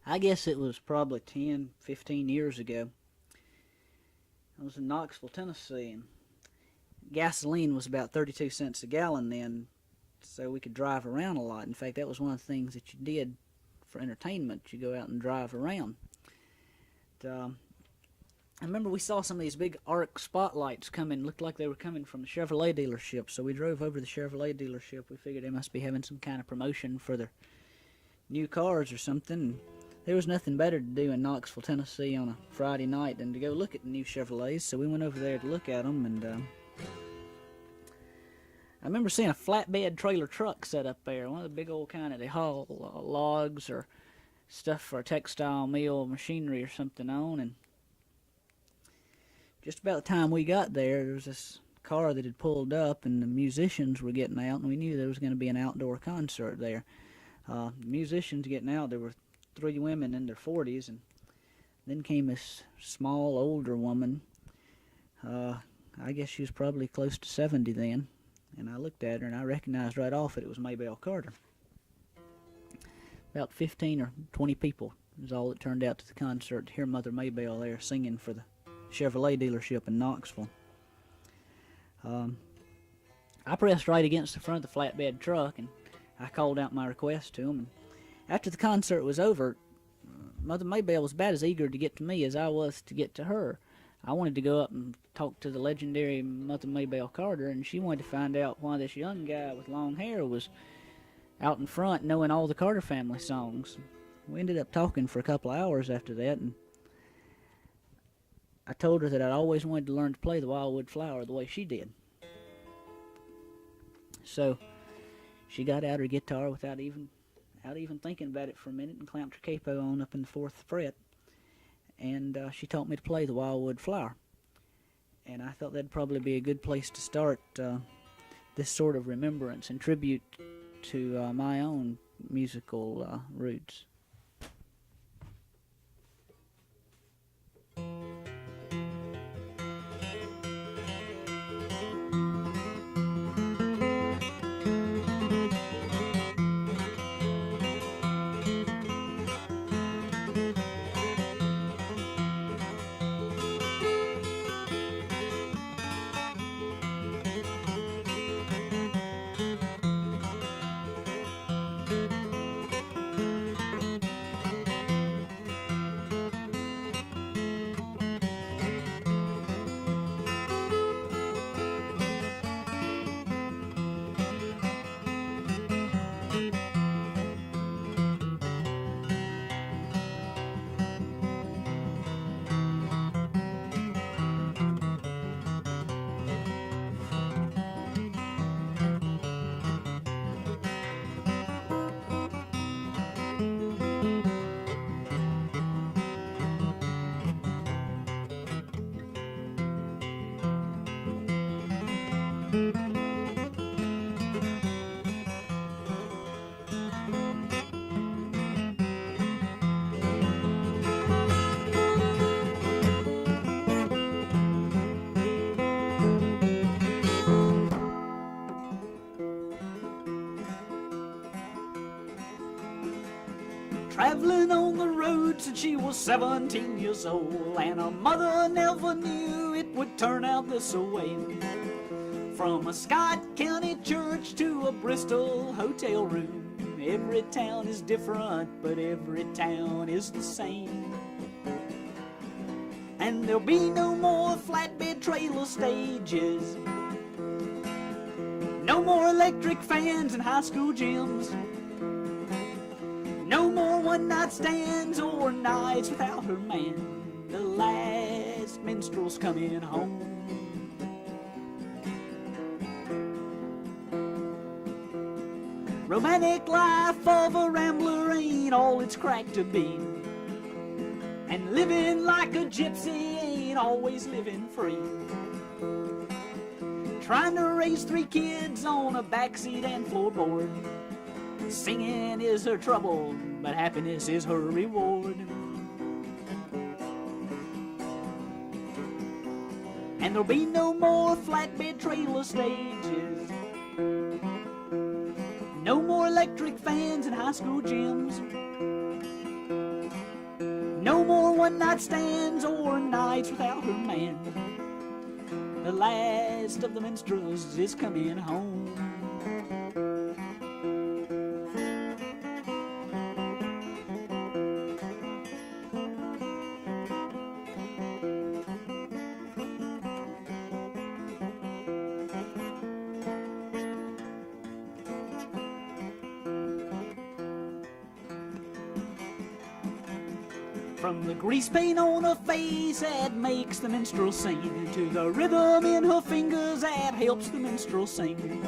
I guess it was probably 10, 15 years ago. I was in Knoxville, Tennessee, and gasoline was about 32 cents a gallon then, so we could drive around a lot. In fact, that was one of the things that you did for entertainment. You go out and drive around. I remember we saw some of these big arc spotlights coming, looked like they were coming from the Chevrolet dealership, so we drove over to the Chevrolet dealership. We figured they must be having some kind of promotion for their new cars or something. There was nothing better to do in Knoxville, Tennessee on a Friday night than to go look at the new Chevrolets, so we went over there to look at them, and I remember seeing a flatbed trailer truck set up there, one of the big old kind of, they haul logs or stuff for a textile mill machinery or something on, and just about the time we got there, there was this car that had pulled up, and the musicians were getting out, and we knew there was going to be an outdoor concert there. The musicians getting out, there were 3 women in their 40s, and then came this small, older woman. I guess she was probably close to 70 then, and I looked at her, and I recognized right off that it was Maybelle Carter. About 15 or 20 people is all that turned out to the concert to hear Mother Maybelle there singing for the Chevrolet dealership in Knoxville. I pressed right against the front of the flatbed truck, and I called out my request to them. And after the concert was over, Mother Maybelle was about as eager to get to me as I was to get to her. I wanted to go up and talk to the legendary Mother Maybelle Carter, and she wanted to find out why this young guy with long hair was out in front knowing all the Carter family songs. We ended up talking for a couple of hours after that, and I told her that I'd always wanted to learn to play the Wildwood Flower the way she did. So she got out her guitar without even thinking about it for a minute and clamped her capo on up in the 4th fret, and she taught me to play the Wildwood Flower. And I thought that'd probably be a good place to start this sort of remembrance and tribute to my own musical roots. Traveling on the road since she was 17 years old, and her mother never knew it would turn out this way. From a Scott County church to a Bristol hotel room, every town is different, but every town is the same. And there'll be no more flatbed trailer stages, no more electric fans in high school gyms, no more one-night stands or nights without her man. The last minstrel's coming home. Romantic life of a rambler ain't all it's cracked to be, and living like a gypsy ain't always living free. Trying to raise 3 kids on a backseat and floorboard, singing is her trouble, but happiness is her reward. And there'll be no more flatbed trailer stages, no more electric fans in high school gyms, No more one-night stands or nights without her man. The last of the minstrels is coming home. From the grease paint on her face that makes the minstrel sing, to the rhythm in her fingers that helps the minstrel sing.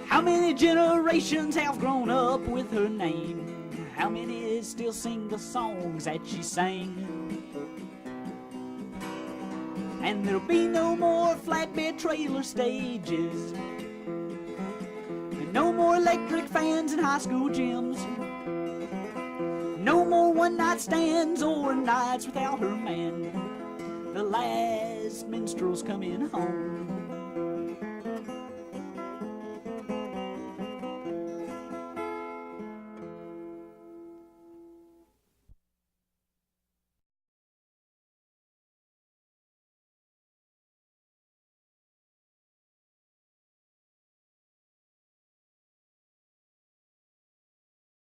How many generations have grown up with her name? How many still sing the songs that she sang? And there'll be no more flatbed trailer stages, and no more electric fans in high school gyms. No more one-night stands or nights without her man. The last minstrel's coming home.